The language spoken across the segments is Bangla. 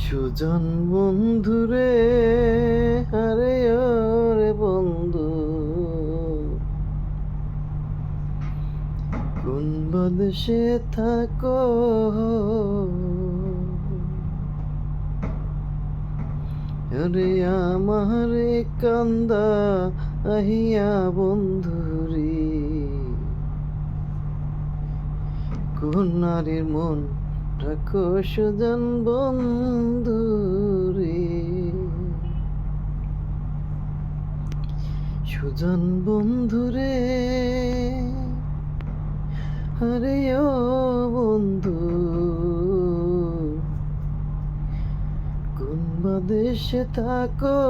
সুজন বন্ধুরে, আরে ওরে বন্ধু, কোন দেশে থাকো? আরে আমারে কান্দা আহিয়া বন্ধুরে, কোন নারীর মন রাখো সুজন বন্ধুরে। সুজন বন্ধুরে, আরে ও বন্ধু, কোন দেশে থাকো?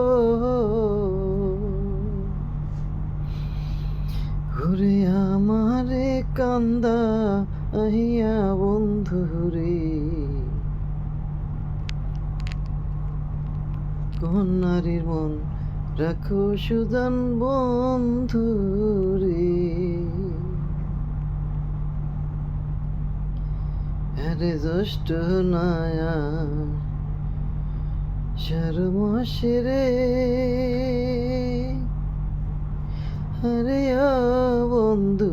ঘুরে আমারে কান্দা আহিয়া বন্ধুরে, কোন নারীর মন রাখো সুজন বন্ধুরে। আরে জ্যৈষ্ঠ নায়া শর্মশে রে, আরে ও বন্ধু,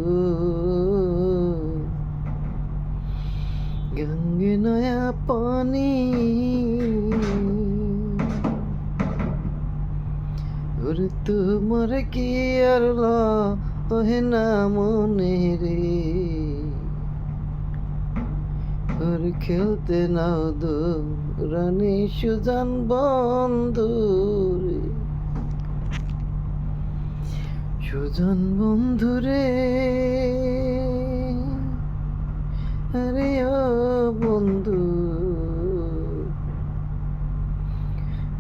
গঙ্গে নয়া পানি, ওরে তোমার কি আর ওহে না মনে রে, ওর খেলতে নাও দো রানী সুজন বন্ধু রে। সুজন বন্ধু রে, আরে ও বন্ধু,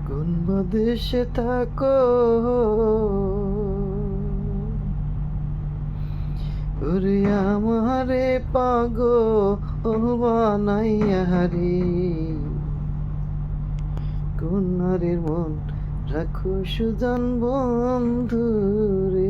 কোন দেশে থাকো? ওরে আমারে পাগল বানাইয়া রে, কোন নারীর মন রাখো সুজন বন্ধু রে।